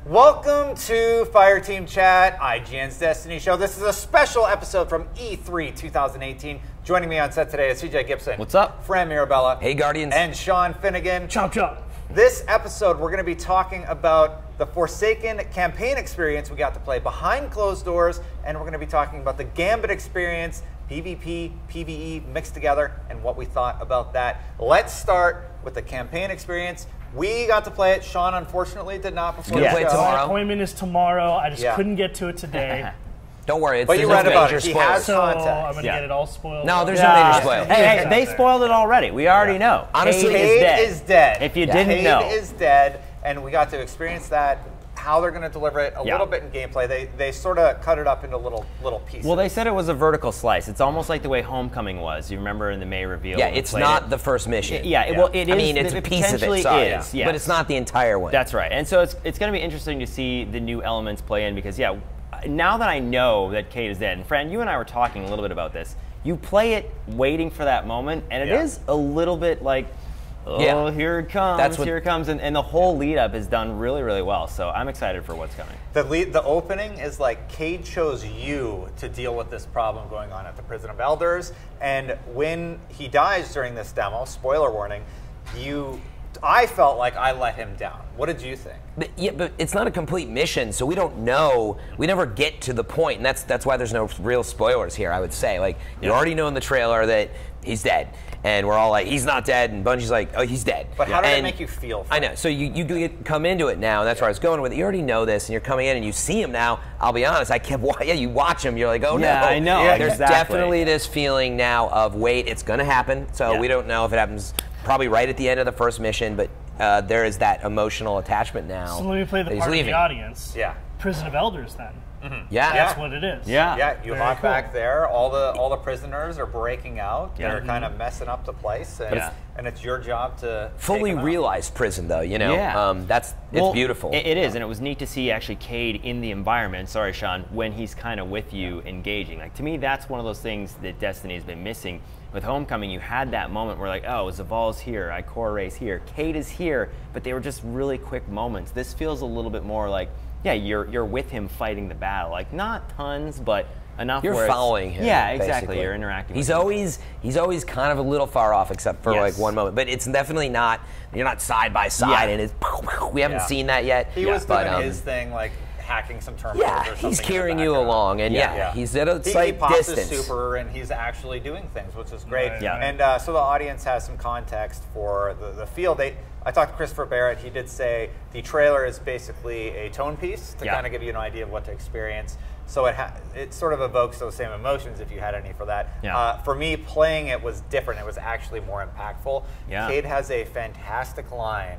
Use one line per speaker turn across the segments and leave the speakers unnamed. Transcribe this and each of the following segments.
Welcome to Fireteam Chat, IGN's Destiny show. This is a special episode from E3 2018. Joining me on set today is CJ Gibson.
What's up?
Fran Mirabella.
Hey, Guardians.
And Sean Finnegan.
Chop chop.
This episode, we're going to be talking about the Forsaken campaign experience we got to play behind closed doors, and we're going to be talking about the Gambit experience, PvP, PvE mixed together, and what we thought about that. Let's start with the campaign experience. We got to play it. Sean, unfortunately, did not before the
play it
show.
tomorrow.
My appointment is tomorrow. I just couldn't get to it today.
Don't worry, it's
But you read about it. He has
So I'm
context.
going to get it all spoiled.
No, there's no major spoil.
Hey, they spoiled it already. We already know.
Honestly,
Cade is dead.
If you didn't know.
Cade is dead, and we got to experience that, how they're going to deliver it a little bit in gameplay. They sort of cut it up into little pieces.
Well, they said it was a vertical slice. It's almost like the way Homecoming was. You remember in the May reveal?
Yeah, it's not the first mission.
Well, it is.
I mean, it's a piece of it, sorry.
Is, yes.
But it's not the entire one.
That's right. And so it's going to be interesting to see the new elements play in because, now that I know that Cade is dead, and Fran, you and I were talking a little bit about this, you play it waiting for that moment, and it is a little bit like, here it comes, here it comes, and the whole lead up is done really, really well. So I'm excited for what's coming.
The opening is like Cade chose you to deal with this problem going on at the Prison of Elders, and when he dies during this demo, spoiler warning, I felt like I let him down. What did you think?
But it's not a complete mission, so we don't know. We never get to the point, and that's why there's no real spoilers here, I would say. Like, you already know in the trailer that he's dead, and we're all like, he's not dead, and Bungie's like, oh, he's dead.
But how did it make you feel?
I know. So you come into it now, and that's where I was going with it. You already know this, and you're coming in, and you see him now. I'll be honest, you watch him, you're like, oh, no.
I know.
Yeah, there's
exactly.
definitely this feeling now of, wait, it's going to happen, so we don't know if it happens probably right at the end of the first mission, but there is that emotional attachment now.
So let me play the part of the audience.
Yeah.
Prison of Elders, then.
Yeah.
That's what it is.
Yeah, you hop
cool.
back there. All the prisoners are breaking out. They're kind of messing up the place, and it's your job to
fully realized prison, though. You know, it's beautiful.
It is, and it was neat to see actually Cade in the environment. Sorry, Sean, when he's kind of with you, engaging. Like, to me, that's one of those things that Destiny has been missing. With Homecoming, you had that moment where, like, oh, Zaval's here, Ikora Ray's here, Cade is here, but they were just really quick moments. This feels a little bit more like, you're with him fighting the battle. Like, not tons, but enough.
You're
where
following him.
Yeah, exactly.
Basically.
You're interacting.
He's always kind of a little far off, except for like one moment. But it's definitely not. You're not side by side, and it's. We haven't seen that yet.
He was doing his thing, like hacking some terminals.
Yeah,
or something
he's carrying you along, and he's at a slight distance.
His super, and he's actually doing things, which is great.
Right.
And so the audience has some context for the field. I talked to Christopher Barrett. He did say the trailer is basically a tone piece to kind of give you an idea of what to experience. So it sort of evokes those same emotions if you had any for that.
Yeah.
For me, playing it was different. It was actually more impactful.
Yeah.
Cade has a fantastic line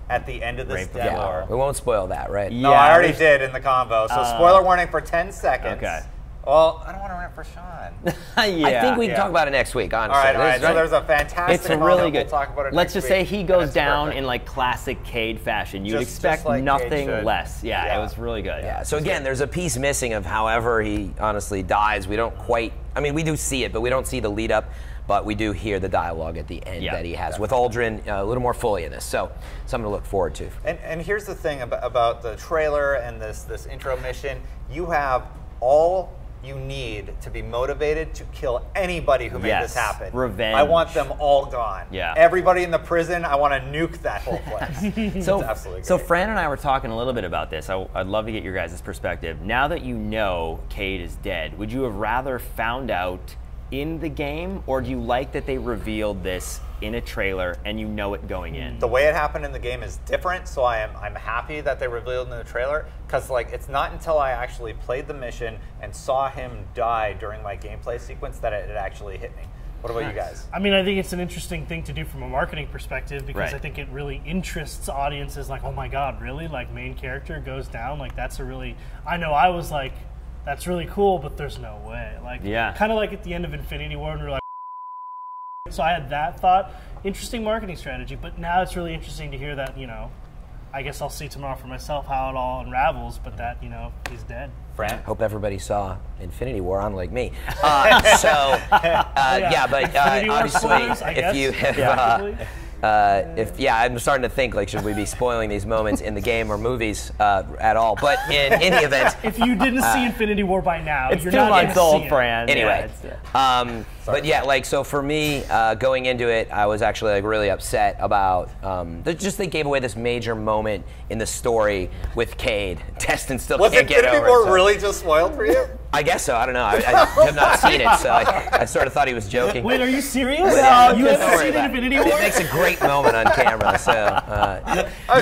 at the end of this demo.
We won't spoil that, right?
No, I already did in the convo. So spoiler warning for 10 seconds.
Okay.
Well, I don't want to run it for Sean.
I think we can talk about it next week, honestly.
All right. So there's a fantastic
It's really good.
We'll talk about it
Let's just say he
and
goes
it's
down
perfect.
in like classic Cade fashion. You'd
Just
expect
like
nothing
Cade should.
less. Yeah, it was really good.
Yeah. So again, there's a piece missing of however he honestly dies. We don't quite. I mean, we do see it, but we don't see the lead up. But we do hear the dialogue at the end that he has with Aldrin a little more fully in this. So something to look forward to.
And here's the thing about the trailer and this intro mission. You have all you need to be motivated to kill anybody who made this happen.
Revenge.
I want them all gone.
Yeah.
Everybody in the prison, I want to nuke that whole place.
So,
absolutely great.
So Fran and I were talking a little bit about this. I'd love to get your guys' perspective. Now that you know Cade is dead, would you have rather found out in the game, or do you like that they revealed this in a trailer and you know it going in?
The way it happened in the game is different, so I'm happy that they revealed in the trailer, because like it's not until I actually played the mission and saw him die during my gameplay sequence that it actually hit me. What about you guys?
I mean, I think it's an interesting thing to do from a marketing perspective, because I think it really interests audiences. Like, oh my God, really? Like, main character goes down? Like, that's a really... I know I was like, that's really cool, but there's no way. Like, kind of like at the end of Infinity War, and we were like, so I had that thought. Interesting marketing strategy, but now it's really interesting to hear that, you know, I guess I'll see tomorrow for myself how it all unravels, but that, you know, he's dead.
Fran?
Hope everybody saw Infinity War, unlike me. But obviously,
spoilers,
if you have I'm starting to think, like, should we be spoiling these moments in the game or movies at all? But in any event,
if you didn't see Infinity War by now,
it's
you're
2
not
months old,
Fran.
Fran.
Anyway, but yeah, like, so for me, going into it, I was actually like really upset about they gave away this major moment in the story with Cade. Destin still can't get over it.
Was Infinity War really just spoiled for you?
I guess so. I don't know. I have not seen it, so I sort of thought he was joking.
Wait, are you serious?
Yeah,
You
don't
haven't
worry
seen
about
Infinity
it.
War?
It makes a great moment on camera, so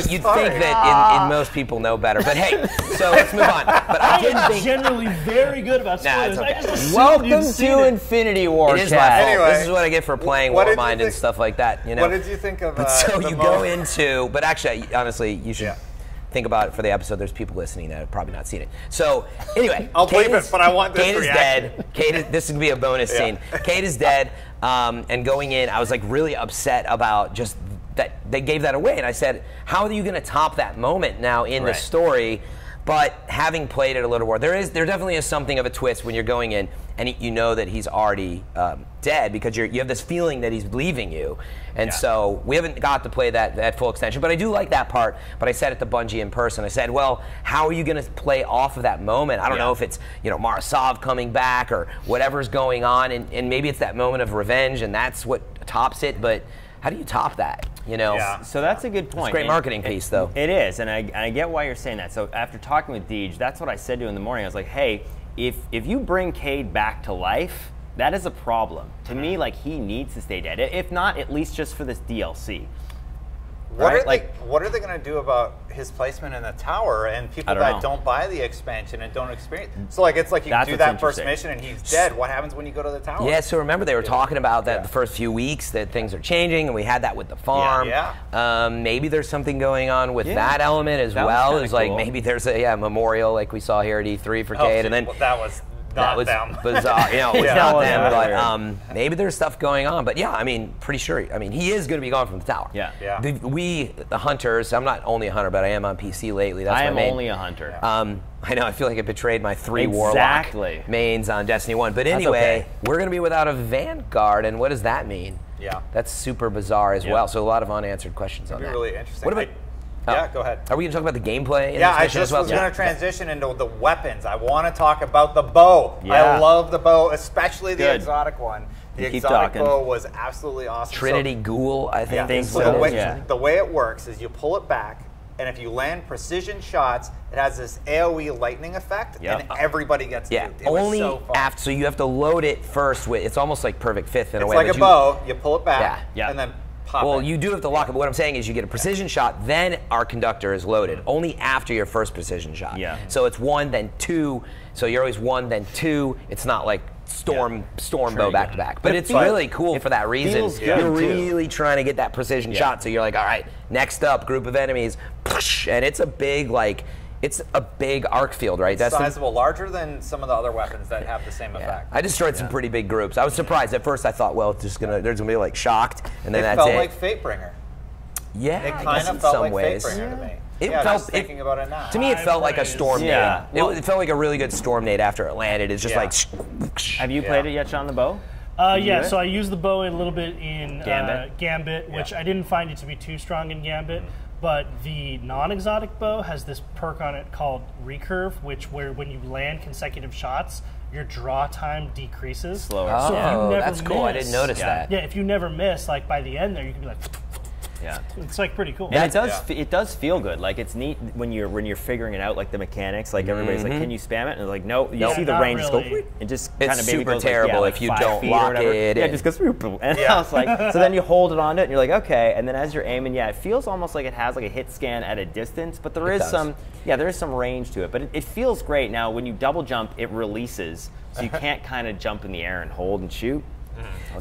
you'd think that in most people know better. But hey, so let's move on. But I didn't
am
think
generally very good about spoilers.
Nah, it's okay.
I just assumed
Welcome
you'd seen
to
it.
Infinity War,
it is my
Chad.
fault.
Anyway,
This is what I get for playing
what did you
Warmind and
think-
stuff like that. You know.
What did you think of?
But so
the
you go
moment?
into, but actually, honestly, you should think about it for the episode. There's people listening that have probably not seen it. So anyway,
I'll believe it, but I want this
Cade is
reaction.
dead. This is gonna be a bonus scene. Cade is dead, and going in, I was like really upset about just that they gave that away, and I said, how are you gonna top that moment now in the story? But having played it a little more, there definitely is something of a twist when you're going in and you know that he's already dead because you have this feeling that he's leaving you. And so we haven't got to play that full extension, but I do like that part. But I said it to Bungie in person. I said, well, how are you going to play off of that moment? I don't know if it's Marasov coming back or whatever's going on, and maybe it's that moment of revenge and that's what tops it, but how do you top that?
So that's a good point.
It's a great marketing piece, though.
It is, and I get why you're saying that. So after talking with Deej, that's what I said to him in the morning. I was like, hey, if you bring Cade back to life, that is a problem. To me, like, he needs to stay dead. If not, at least just for this DLC.
What are they going to do about his placement in the tower and people that don't buy the expansion and don't experience? So it's like you do that first mission and he's dead. What happens when you go to the tower?
Yeah, so remember they were talking about that the first few weeks that things are changing, and we had that with the farm. Maybe there's something going on with that element as well. It's like maybe there's a memorial like we saw here at E3 for Cade, and then
that was them.
Bizarre. It was not them, but maybe there's stuff going on. But yeah, I mean, pretty sure. I mean, he is going to be gone from the tower. The hunters. I'm not only a hunter, but I am on PC lately. That's
I
my
am
main.
only a hunter.
I know. I feel like I betrayed my 3 warlock mains on Destiny 1. But anyway, we're going to be without a Vanguard, and what does that mean?
Yeah,
that's super bizarre as well. So a lot of unanswered questions on that.
Really interesting.
What about?
Yeah, go ahead.
Are we going to talk about the gameplay?
Yeah, I just was going to transition into the weapons. I want to talk about the bow. I love the bow, especially the exotic one. The exotic bow was absolutely awesome.
Trinity Ghoul, I think.
The way it works is you pull it back, and if you land precision shots, it has this AoE lightning effect, and everybody gets duped. It
only
was so fun.
after. So you have to load it first with. It's almost like Perfect Fifth in a way.
It's like a bow. You pull it back, and then.
Well, you do have to lock it, but what I'm saying is you get a precision shot, then our conductor is loaded, only after your first precision shot. So it's 1, then 2, so you're always 1, then 2. It's not like storm bow back to back. But it's really cool for that reason. You're really trying to get that precision shot, so you're like, all right, next up, group of enemies, and it's a big, it's a big arc field, right?
It's sizable, larger than some of the other weapons that have the same effect.
I destroyed some pretty big groups. I was surprised at first. I thought, well, there's gonna be like shocked, and then that's it.
It felt like Fatebringer.
Yeah,
it kind of felt like Fatebringer to me.
It
felt thinking about it now.
To me, it felt like a storm nade. It felt like a really good storm nade after it landed. It's just like.
Have you played it yet, Sean, the bow?
So I used the bow a little bit in Gambit, which I didn't find it to be too strong in Gambit. But the non-exotic bow has this perk on it called Recurve, where when you land consecutive shots, your draw time decreases.
Slower.
Oh, so if you never that's cool. I didn't notice that.
Yeah, if you never miss, like by the end there, you can be like.
Yeah,
it's like pretty cool.
And it does feel good. Like it's neat when you're figuring it out, like the mechanics. Like everybody's like, "Can you spam it?" And it's like, "No." You see the range
really.
go. It just
it's
kind of maybe
super
goes
terrible
like,
if you don't lock it.
Yeah, it just goes. And I was like, so then you hold it onto it, and you're like, okay. And then as you're aiming, it feels almost like it has like a hit scan at a distance, but there is some range to it. But it feels great. Now when you double jump, it releases, so you can't kind of jump in the air and hold and shoot.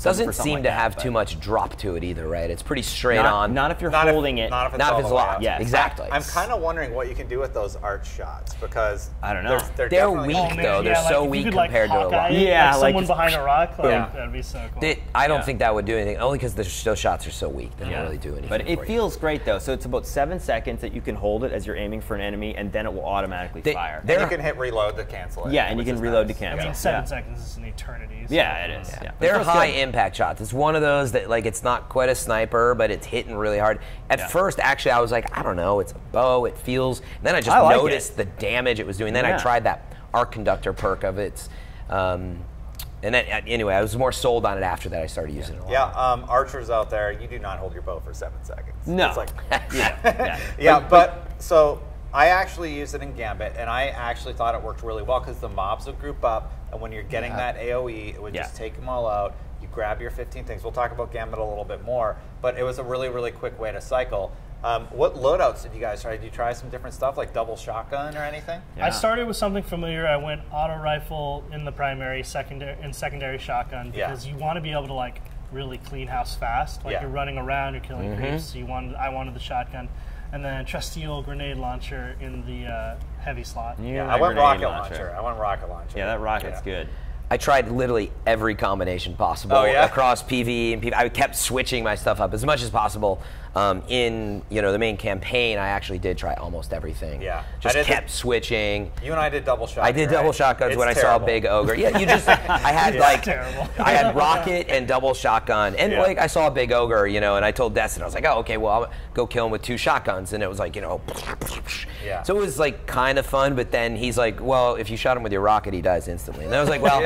Doesn't seem to have too much drop to it either, right? It's pretty straight on.
Not if you're holding it.
Not if
it's locked. Yeah, exactly.
I'm kind of wondering what you can do with those arch shots because
I don't know.
They're weak though. They're so weak compared to a lock.
Yeah, like someone behind a rock. That'd be so cool.
I don't think that would do anything. Only because those shots are so weak. They don't really do anything.
But it feels great though. So it's about 7 seconds that you can hold it as you're aiming for an enemy, and then it will automatically fire.
And you can hit reload to cancel it.
Yeah, and you can reload to cancel.
I mean, 7 seconds is an eternity.
Yeah, it is.
There are high impact shots. It's one of those that like it's not quite a sniper, but it's hitting really hard. At first, actually, I was like, I don't know, it's a bow. It feels. And then I just noticed the damage it was doing. Then I tried that arc conductor perk of its. And then, anyway, I was more sold on it after that. I started using it a lot.
Yeah, archers out there, you do not hold your bow for 7 seconds.
No.
It's like, but so I actually used it in Gambit, and I actually thought it worked really well because the mobs would group up, and when you're getting that AoE, it would just take them all out. You grab your 15 things. We'll talk about Gambit a little bit more, but it was a really, really quick way to cycle. What loadouts did you guys try? Did you try some different stuff like double shotgun or anything?
I started with something familiar. I went auto rifle in the primary, secondary shotgun because you want to be able to like really clean house fast. Like you're running around, you're killing creeps. So I wanted the shotgun, and then trusty old grenade launcher in the heavy slot.
I went rocket launcher.
Yeah, that rocket's good.
I tried literally every combination possible across PvE and PvP. I kept switching my stuff up as much as possible. In the main campaign, I actually did try almost everything.
Yeah,
just kept switching.
You and I did double shotgun.
I did double shotguns when I saw a big ogre. Yeah, I had I had rocket and double shotgun, and like I saw a big ogre, and I told Destin, I was like, oh, okay, well I'll go kill him with 2 shotguns, and it was like, so it was like kind of fun. But then he's like, well, if you shot him with your rocket, he dies instantly, and I was like, well,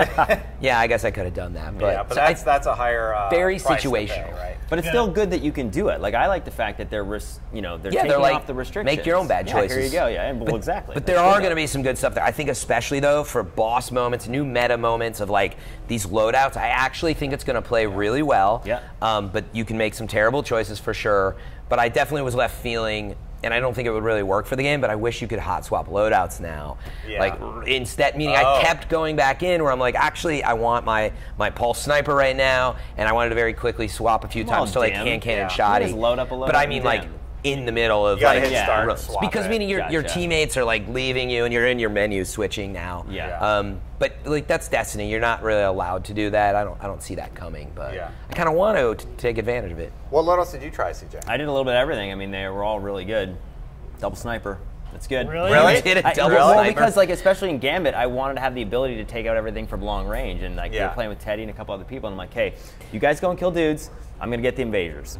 yeah, I guess I could have done that. But,
but that's a higher
very
price
situational,
to pay, right?
But it's still good that you can do it. Like I like the fact that they're taking off the restrictions.
Make your own bad choices.
Here you go. Yeah, well, exactly.
But there are going to be some good stuff there. I think especially though for boss moments, new meta moments of like these loadouts. I actually think it's going to play really well.
Yeah.
But you can make some terrible choices for sure. But I definitely was left feeling. And I don't think it would really work for the game, but I wish you could hot swap loadouts now. Yeah. Like instead, meaning I kept going back in where I'm like, actually, I want my pulse sniper right now, and I wanted to very quickly swap a few times to like hand cannon shoddy.
Just load up a loadout.
But I mean like in the middle of
like
because meaning your teammates are like leaving you and you're in your menu switching now.
Yeah.
But like that's Destiny. You're not really allowed to do that. I don't see that coming, but I kind of want to take advantage of it.
What loadouts did you try, CJ?
I did a little bit of everything. I mean, they were all really good. Double sniper. That's good.
Really?
You did a double
well,
sniper?
because like especially in Gambit, I wanted to have the ability to take out everything from long range, and like we were playing with Teddy and a couple other people, and I'm like, hey, you guys go and kill dudes. I'm gonna get the invaders.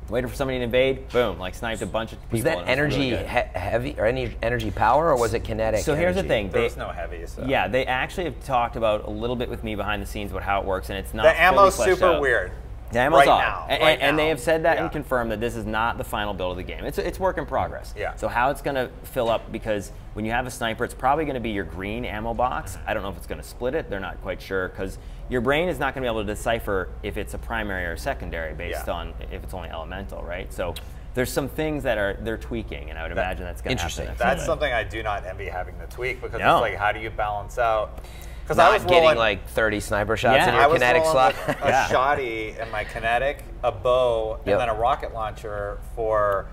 Waited for somebody to invade. Boom! Like sniped a bunch of people.
Was that energy heavy or any energy power, or was it kinetic?
So here's the thing.
There's no heavy. So.
Yeah, they actually have talked about a little bit with me behind the scenes about how it works, and it's not.
The ammo's
fully
super
out.
weird.
The ammo's off.
Now,
and they have said that and confirmed that this is not the final build of the game. It's work in progress.
Yeah.
So how it's going to fill up, because when you have a sniper, it's probably going to be your green ammo box. I don't know if it's going to split it. They're not quite sure, because your brain is not going to be able to decipher if it's a primary or a secondary based on if it's only elemental, right? So there's some things that they're tweaking, and I would imagine that's going to happen.
That's something I do not envy having to tweak, because it's like, how do you balance out?
Because I was getting like 30 sniper shots in your kinetic slot.
A shoddy in my kinetic, a bow, and then a rocket launcher for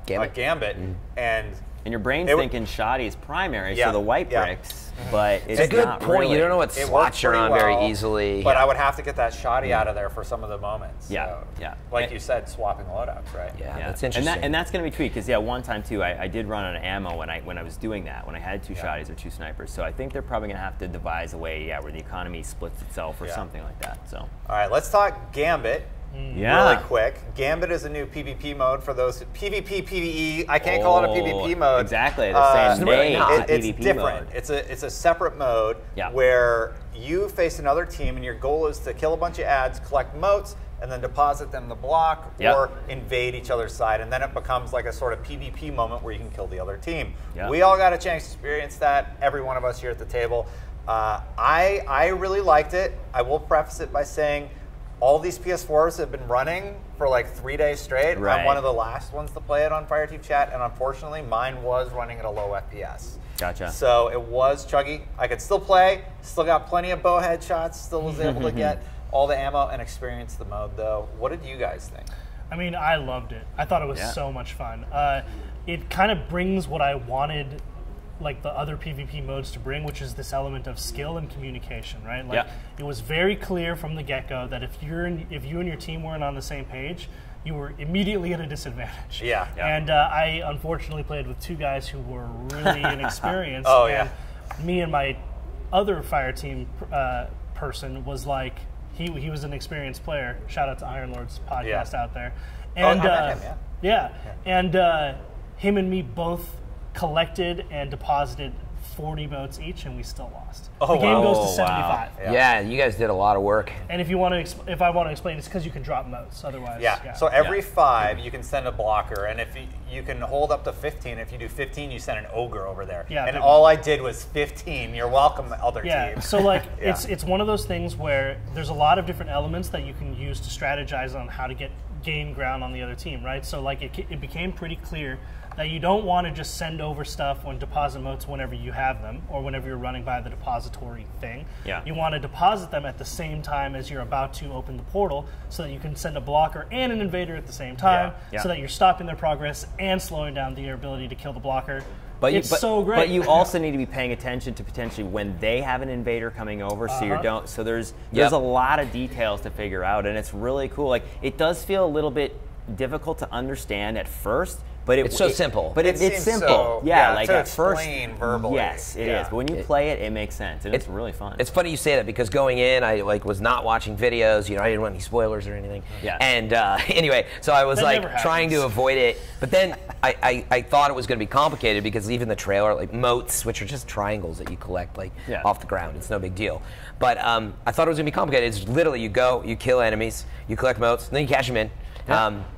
Gambit. And
your brain's thinking shoddy is primary, so the white bricks. But it's
a good
not
point.
Really.
You don't know what slots you're on very easily.
But I would have to get that shoddy out of there for some of the moments.
Yeah,
so, like you said, swapping loadouts, right?
Yeah, that's interesting.
And that's going to be tweaked, because one time too, I did run out of ammo when I was doing that, when I had 2 shotties or 2 snipers. So I think they're probably going to have to devise a way, where the economy splits itself or something like that. So.
All right, let's talk Gambit. Really quick. Gambit is a new PvP mode for those PvP, PvE. I can't call it a PvP mode.
Exactly, the same name.
It's different. It's a separate mode where you face another team, and your goal is to kill a bunch of ads, collect motes, and then deposit them in the block or invade each other's side, and then it becomes like a sort of PvP moment where you can kill the other team. We all got a chance to experience that. Every one of us here at the table. I really liked it. I will preface it by saying, all these PS4s have been running for like 3 days straight.
Right.
I'm one of the last ones to play it on Fireteam Chat, and unfortunately, mine was running at a low FPS.
Gotcha.
So it was chuggy. I could still play, still got plenty of bow headshots, still was able to get all the ammo and experience the mode, though. What did you guys think?
I mean, I loved it. I thought it was so much fun. It kind of brings what I wanted, like the other PvP modes to bring, which is this element of skill and communication, right? Like it was very clear from the get-go that if you and your team weren't on the same page, you were immediately at a disadvantage. And I unfortunately played with 2 guys who were really inexperienced. And me and my other Fireteam person was like, he was an experienced player. Shout out to Iron Lord's podcast out there.
And
And and him and me both collected and deposited 40 motes each, and we still lost. The game goes to 75.
Yeah, you guys did a lot of work.
And if you want to, if I want to explain, it's because you can drop motes. Otherwise,
So every 5, you can send a blocker, and if you can hold up to 15. If you do 15, you send an ogre over there.
Yeah,
and all I did was 15. You're welcome, other team.
So like, it's one of those things where there's a lot of different elements that you can use to strategize on how to gain ground on the other team, right? So like, it became pretty clear that you don't want to just send over stuff when deposit motes whenever you have them or whenever you're running by the depository thing.
Yeah.
You want to deposit them at the same time as you're about to open the portal so that you can send a blocker and an invader at the same time so that you're stopping their progress and slowing down their ability to kill the blocker. It's so great.
But you also need to be paying attention to potentially when they have an invader coming over, so you don't. So there's a lot of details to figure out, and it's really cool. Like, it does feel a little bit difficult to understand at first, but
it's so simple.
But it's simple.
So,
like
to
at first,
verbally.
yes, it is. But when you play it, it makes sense, and it's really fun.
It's funny you say that because going in, I was not watching videos. I didn't want any spoilers or anything.
Yeah.
And anyway, so I was trying to avoid it. But then I thought it was going to be complicated because even the trailer, like motes, which are just triangles that you collect off the ground. It's no big deal. But I thought it was going to be complicated. It's literally you go, you kill enemies, you collect motes, and then you cash them in.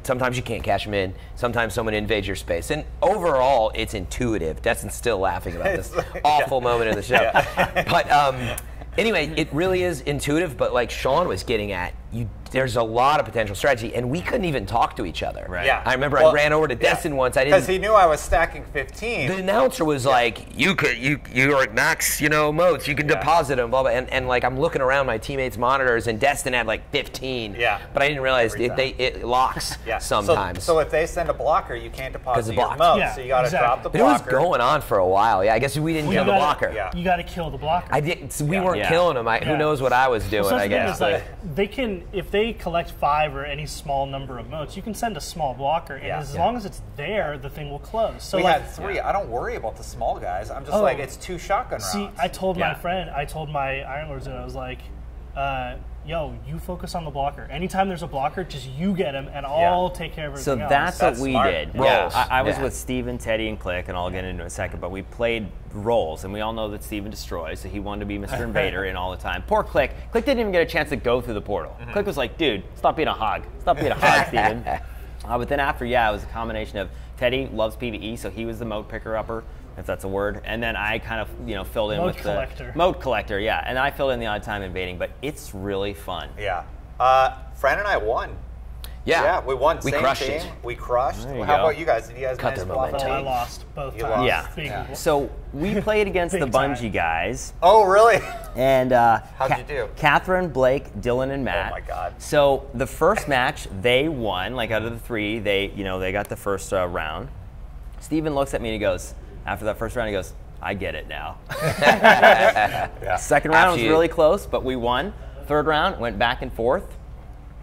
Sometimes you can't cash them in. Sometimes someone invades your space. And overall, it's intuitive. Destin's still laughing about this awful moment of the show. But anyway, it really is intuitive. But like Sean was getting at, there's a lot of potential strategy, and we couldn't even talk to each other.
Right.
Yeah.
I remember I ran over to Destin once. I didn't
because he knew I was stacking 15.
The announcer was like, "You're at max, motes. You can deposit them." Blah blah. And like I'm looking around my teammates' monitors, and Destin had like 15.
Yeah.
But I didn't realize it locks sometimes.
So if they send a blocker, you can't deposit your
blocked.
motes.
Yeah,
So you got to drop the
But it was
blocker.
going on for a while. Yeah, I guess we didn't kill the blocker.
Yeah.
You got to kill the blocker.
I didn't. So we weren't killing him. Who knows what I was doing?
So
I guess.
the thing is, like, they can, if they collect 5 or any small number of motes, you can send a small blocker, and as long as it's there, the thing will close. So
we
like,
had 3. I don't worry about the small guys. I'm just like, it's 2 shotgun rounds.
See, I told my friend, I told my Iron Lords, and I was like, yo, you focus on the blocker. Anytime there's a blocker, just you get him, and I'll take care of everything else.
That's what we
smart.
did.
Roles.
I was with Steven, Teddy, and Click, and I'll get into it in a second, but we played roles, and we all know that Steven destroys, so he wanted to be Mr. Invader in all the time. Poor Click. Click didn't even get a chance to go through the portal. Click was like, dude, stop being a hog. Stop being a hog, Steven. But then after, it was a combination of Teddy loves PvE, so he was the mote picker-upper, if that's a word. And then I kind of, filled in with the mote collector, and I filled in the odd time invading, but it's really fun.
Yeah. Fran and I won.
Yeah,
we won.
We
Same
crushed
team.
it.
We crushed.
There you
How
go.
about you guys? Did you guys
Cut
manage
their
to pull off a
momentum.
I
team?
lost both
You
times.
lost.
Yeah.
Being equal.
So we played against the
Big time.
Bungie guys.
Oh, really?
And
How'd you do?
Catherine, Blake, Dylan, and Matt.
Oh my God.
So the first match, they won. Like out of the 3, they got the first round. Steven looks at me and he goes, after that first round, he goes, I get it now. Second round was really close, but we won. Third round went back and forth.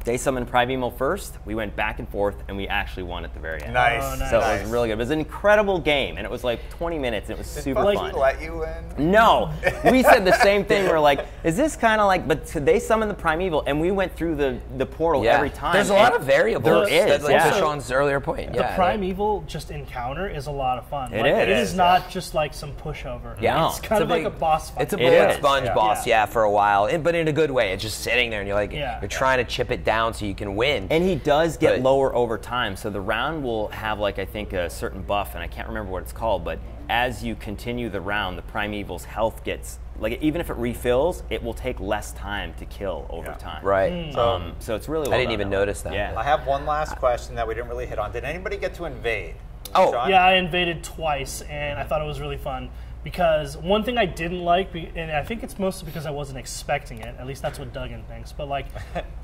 They summoned Primeval first. We went back and forth, and we actually won at the very end.
Nice.
Oh, nice.
So it was really good. It was an incredible game, and it was like 20 minutes, and it was super
Did
fun.
Bungie let you in?
No, we said the same thing. We're like, is this kind of like? But they summoned the Primeval, and we went through the portal every time.
There's a lot of variables.
There is,
To Sean's earlier point.
The Primeval just encounter is a lot of fun.
It
is not just like some pushover.
Yeah.
It's kind of like a boss fight.
It's a bullet
is.
sponge boss, for a while, but in a good way. It's just sitting there, and you're like, you're trying to chip it down so you can win.
And he does get lower over time, so the round will have like I think a certain buff, and I can't remember what it's called, but as you continue the round, the Primeval's health gets, like even if it refills, it will take less time to kill over time.
Right.
So it's really well
I didn't
done
even
that way.
notice that.
Yeah.
I have one last question that we didn't really hit on. Did anybody get to invade?
Oh,
Sean?
Yeah, I invaded twice, and I thought it was really fun. Because one thing I didn't like, and I think it's mostly because I wasn't expecting it, at least that's what Duggan thinks, but like,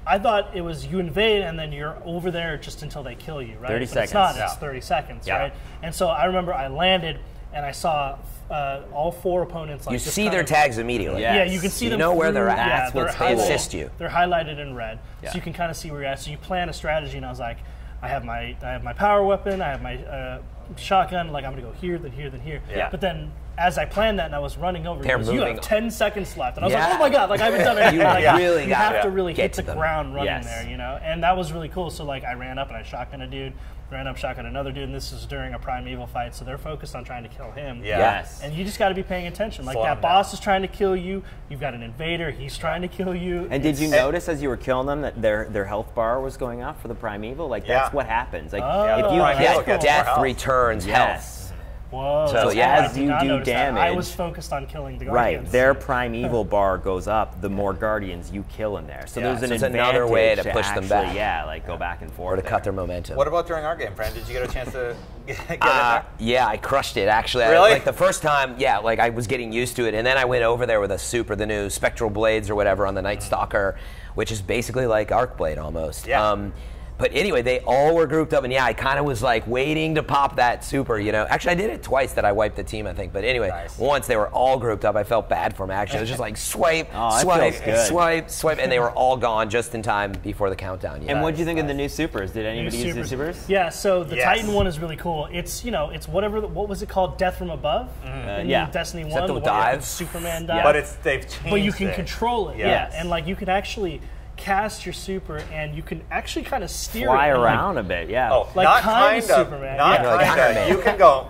I thought it was you invade and then you're over there just until they kill you, right?
30
but
seconds.
It's not, it's 30 seconds, right? And so I remember I landed and I saw all 4 opponents. Like,
You
just
see
kind
their
of-
tags immediately.
Yeah.
Yeah, you can see
You
them.
know where they're
through-
at.
Yeah,
That's
they're
what's- they
highlighted-
assist you.
They're highlighted in red,
Yeah.
so you can kind of see where you're at. So you plan a strategy, and I was like, I have my power weapon, I have my shotgun, like I'm gonna go here, then here, then here.
Yeah.
But then as I planned that and I was running over,
They're
he goes, you
moving.
have 10 seconds left. And I was
Yeah.
like, oh my God, like I haven't done anything.
You
Like,
really
you
gotta
have to really
get
hit
to
the
them.
ground running
Yes.
there, you know? And that was really cool. So like I ran up and I shotgunned a dude, ran up, shotgunned another dude, and this is during a primeval fight, so they're focused on trying to kill him.
Yeah.
Yes.
And you just got to be paying attention. Like
Slow
that
him
boss is trying to kill you. You've got an invader. He's trying to kill you.
And did you notice as you were killing them that their health bar was going up for the primeval? Like that's
Yeah.
what happens. Like
Oh.
if you
Primeval
hit,
gets more
Death
health.
returns health.
yes.
Whoa.
So,
that's
yeah,
cool. I
as
did
you
not
do
notice that. I
damage-
was focused on killing the
Right,
guardians.
their primeval bar goes up the more guardians you kill in there. So
Yeah,
there's an
so it's
advantage
another way to push them
actually,
back.
Yeah, like go back and forth.
Or to
there.
cut their momentum.
What about during our game, Fran? Did you get a chance to get in there?
Yeah, I crushed it actually.
Really?
Like the first time, yeah, like I was getting used to it, and then I went over there with a super, the new Spectral Blades or whatever on the Night Stalker, which is basically like Arc Blade almost.
Yeah.
But anyway, they all were grouped up, and yeah, I kind of was like waiting to pop that super, you know. Actually, I did it twice that I wiped the team, I think. But anyway,
Nice.
once they were all grouped up, I felt bad for them. Actually, it was just like swipe,
Oh, that
swipe,
feels good.
swipe, swipe, and they were all gone just in time before the countdown.
And what do you think of the new supers? Did
New
anybody use the supers?
Yeah, so the
Yes.
Titan one is really cool. It's, you know, it's whatever, what was it called? Death from Above? In
yeah.
Destiny
that
1.
the
one where you have
dive?
Superman dive.
But they've changed
But you can
it.
control it,
Yes.
yeah. And like you can actually cast your super and you can actually kind of steer
Fly
it. and, like,
around a bit, yeah.
Oh,
Like
not
kind of
kind of.
Superman.
Not
Yeah.
Like
kind
Iron
of.
Man.
You can go.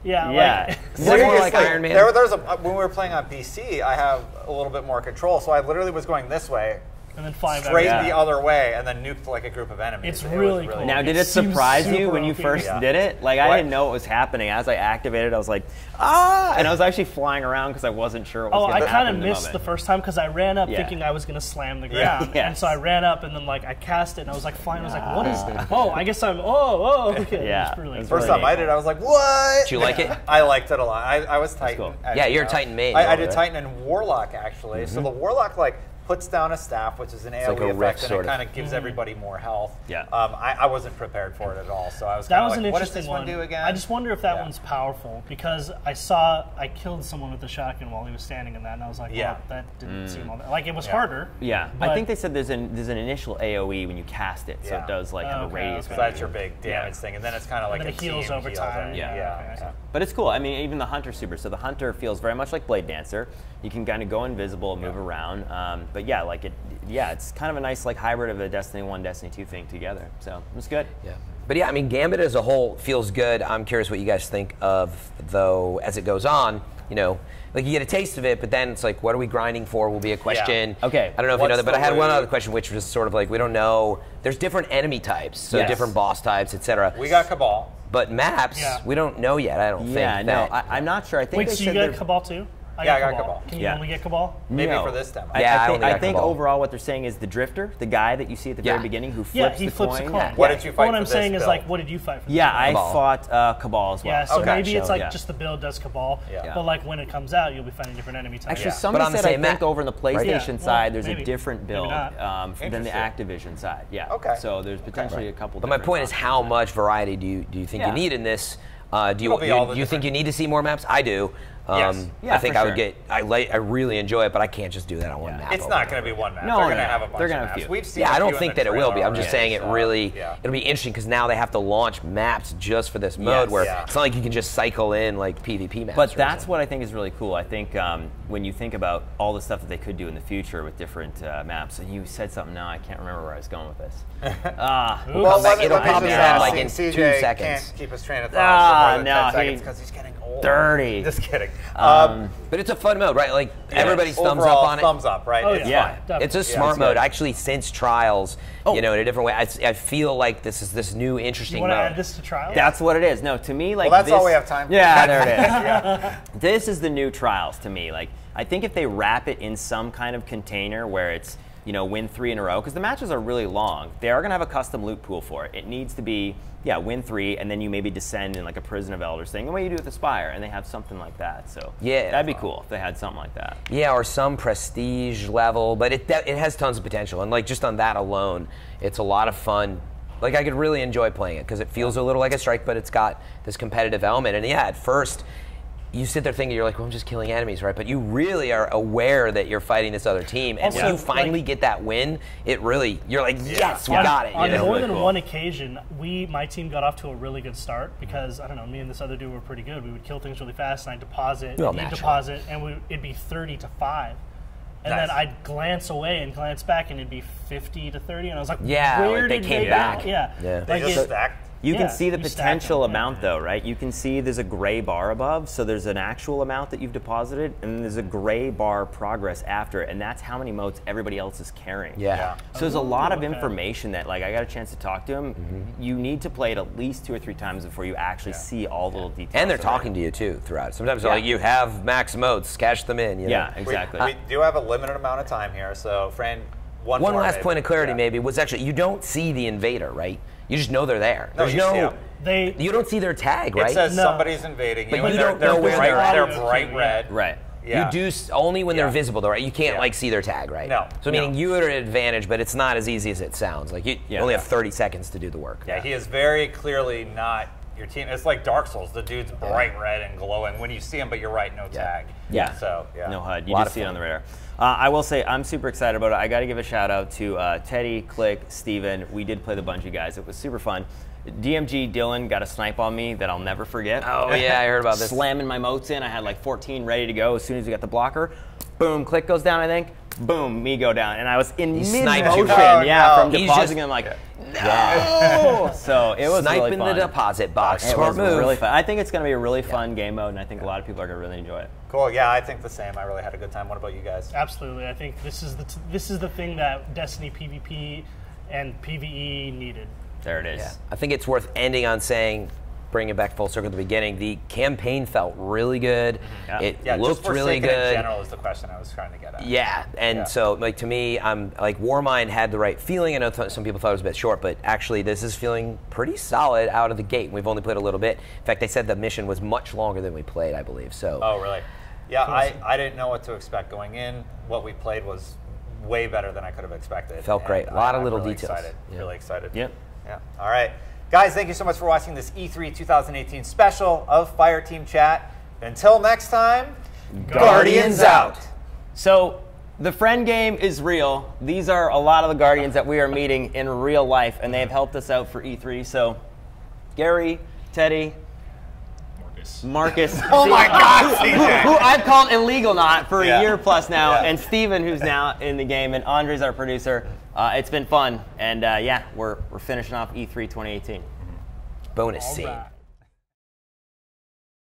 yeah,
Yeah.
like,
Is that more like
Seriously,
Iron Man?
There's when we were playing on PC, I have a little bit more control, so I literally was going this way,
and then fly back.
straight
Yeah.
the other way, and then nuked like a group of enemies.
It's
It was
really cool.
Now, did
It
it
seems
surprise you
super
when you
OP.
first
Yeah.
did it? Like, I
What?
didn't know what was happening. As I activated, I was like, ah! And I was actually flying around because I wasn't sure what was
Oh,
going
I
to happen
kind of
in the
missed the
moment.
first time because I ran up
Yeah.
thinking I was going to slam the
Yeah.
ground.
Yes.
And so I ran up and then like I cast it and I was like flying. I was like, what is that? Oh, I guess okay.
Yeah.
It was really
It's
cool.
First time I did, I was like, "What?"
Did you like it?
I liked it a lot. I was Titan.
cool.
as
Yeah,
you
you're
know.
Titan main,
I
you
did
know,
Titan and Warlock actually. So the Warlock like puts down a staff, which is an AoE
like a rift
effect, and
sort
it
of.
kind of gives everybody more health.
Yeah.
I wasn't prepared for it at all, so I was
That
kind of
was
like,
an
"What does
interesting
this one do again?"
I just wonder if that
Yeah.
one's powerful because I killed someone with the shotgun while he was standing in that, and I was like,
Yeah.
well, that didn't seem all that. Like it was
Yeah.
harder.
Yeah,
But-
I think they said there's an initial AOE when you cast it, so
Yeah.
it does like have a
Okay,
radius.
okay.
So that's your big damage thing, and then it's kind of like
then
a
it heals
team
over
heal
time.
thing.
Yeah.
Yeah.
Okay.
But it's cool. I mean, even the Hunter super. So the Hunter feels very much like Blade Dancer. You can kind of go invisible, move around. But yeah, like it's kind of a nice like hybrid of a Destiny 1, Destiny 2 thing together. So it was good.
Yeah. But yeah, I mean, Gambit as a whole feels good. I'm curious what you guys think of, though, as it goes on. You know, like you get a taste of it, but then it's like, what are we grinding for? Will be a question.
Okay.
I don't know if you know
What's
that, but I
the
had one
loot?
other question, which was sort of like, we don't know. There's different enemy types, so
Yes.
different boss types, etc.
We got Cabal.
But maps,
Yeah.
we don't know yet. I don't
Yeah,
think.
no,
that-
I'm not sure. I think
Wait,
they
so you
said
got
they're-
Cabal too?
Yeah, I got Cabal.
Can you
Yeah.
only get Cabal?
Maybe
No.
for this demo.
Yeah, I
I
only got
think
Cabal.
overall what they're saying is the Drifter, the guy that you see at the
Yeah.
very beginning who
Yeah,
flips
he
the
flips
coin.
a coin.
What
Yeah.
did you
But
fight
what
for
I'm
this
saying is
build?
like, what did you fight for?
Yeah, I
Cabal.
fought Cabal as well.
Yeah, so
Okay.
maybe it's
So,
like
yeah.
just the build does Cabal,
Yeah.
but like when it comes out, you'll be fighting different enemy types.
Actually,
Yeah.
somebody
But on the
said I
same
think
map,
over on the
right?
PlayStation
Yeah,
side,
well,
there's
maybe.
a different
Maybe
build
not.
than the
Interesting.
Activision side. Yeah.
Okay.
So there's potentially a couple.
But my
different
point is, how
options.
much variety do you think
Yeah.
you need in this? Do
It'll be all the
you think
different-
you need to see more maps? I do.
Yes.
Yeah,
I think
for
I would
sure.
I really enjoy it, but I can't just do that on one
Yeah.
map.
It's
over
not
and
going to
over.
be one map.
No,
they're going to
no,
have a bunch
they're gonna
of
have a
maps.
few.
We've seen
Yeah,
a
I don't
few
think
in the
that it will be.
trailer
I'm just
already,
saying it
so,
really,
yeah.
it'll be interesting because now they have to launch maps just for this mode where
yeah.
it's not like you can just cycle in like PvP maps.
But
or
that's
something.
what I think is really cool. I think when you think about all the stuff that they could do in the future with different maps, and you said something now, I can't remember where I was going with this.
Well,
back- it'll
let me
pop
just
in
add,
like in
CJ
2 seconds.
can't keep his train of thought for more than
no,
10 seconds
he-
because he's getting old.
Dirty.
Just kidding.
But it's a fun mode, right? Like everybody's thumbs up
Overall,
on it.
Thumbs up, right?
Oh,
It's
yeah.
fine.
Definitely.
It's a
Yeah,
smart
it's
mode.
good.
Actually, since Trials, you know, in a different way, I feel like this is this new interesting
You want to
mode.
add this to trial?
That's what it is. No, to me, like
Well, that's
this,
all we have time for.
Yeah, there it is. This is the new Trials to me. Like, I think if they wrap it in some kind of container where it's, win 3 in a row, because the matches are really long, they are going to have a custom loot pool for it. It needs to be, win 3, and then you maybe descend in like a Prison of Elders thing, the way you do with the Spire, and they have something like that. So
Yeah.
that'd be cool if they had something like that.
Yeah, or some prestige level, but it has tons of potential, and like just on that alone, it's a lot of fun. Like I could really enjoy playing it because it feels a little like a strike, but it's got this competitive element. And yeah, at first, you sit there thinking, you're like, well, I'm just killing enemies, right? But you really are aware that you're fighting this other team. And when you finally get that win, it really, you're like, yes, we got it.
On more than one occasion, my team got off to a really good start because, I don't know, me and this other dude were pretty good. We would kill things really fast, and I'd deposit, and it'd be 30-5. And then I'd glance away and glance back, and it'd be 50-30, and I was like, where did
they came back?
Yeah.
They just stacked.
You can see the potential amount, though, right? You can see there's a gray bar above, so there's an actual amount that you've deposited, and then there's a gray bar progress after it, and that's how many motes everybody else is carrying. So there's a lot of information that, like, I got a chance to talk to him. You need to play it at least 2 or 3 times before you actually see all the little details.
And they're talking to you, too, throughout. Sometimes they're like, you have max motes, cash them in. You know?
Exactly.
We do have a limited amount of time here, so, Fran, one
last point of clarity, maybe, was actually, you don't see the invader, right? You just know they're there.
No, you see them.
You don't see their tag, right?
It says somebody's invading you,
but you don't
they're
know where
they're bright red.
Right.
You do only when they're visible, though, right? You can't like see their tag, right?
No.
So meaning you are at an advantage, but it's not as easy as it sounds. Like you only have 30 seconds to do the work.
Yeah, he is very clearly not your team. It's like Dark Souls. The dude's bright red and glowing when you see him, but you're right, no tag. So
no HUD. You just see it on the radar. I will say I'm super excited about it. I got to give a shout out to Teddy, Click, Steven. We did play the Bungie guys. It was super fun. DMG Dylan got a snipe on me that I'll never forget.
Oh yeah, I heard about this.
Slamming my motes in. I had like 14 ready to go as soon as we got the blocker. Boom, Click goes down, I think. Boom, me go down. And I was in mid-motion, from depositing him like, no! So it was really fun.
Sniping the deposit box.
It was really fun. I think it's going to be a really fun game mode, and I think a lot of people are going to really enjoy it.
Cool. Yeah, I think the same. I really had a good time. What about you guys?
Absolutely. I think this is the thing that Destiny PvP and PvE needed.
There it is.
Yeah. I think it's worth ending on saying, bring it back full circle at the beginning, the campaign felt really good. It looked really good.
In general is the question I was trying to get at.
Yeah, and so like to me, I'm like Warmind had the right feeling. I know some people thought it was a bit short, but actually this is feeling pretty solid out of the gate. We've only played a little bit. In fact, they said the mission was much longer than we played, I believe. So.
Oh, really? Yeah, I didn't know what to expect going in. What we played was way better than I could have expected.
Felt great. A lot of little
really
details.
Excited. Really excited.
Yep.
Yeah. All right. Guys, thank you so much for watching this E3 2018 special of Fireteam Chat. Until next time, Guardians out.
So the friend game is real. These are a lot of the Guardians that we are meeting in real life, and they have helped us out for E3. So Gary, Teddy, Marcus.
Oh my God, CJ.
Who I've called illegal not for a year plus now, and Steven, who's now in the game, and Andre's our producer. It's been fun, and we're finishing off E3 2018.
Bonus scene.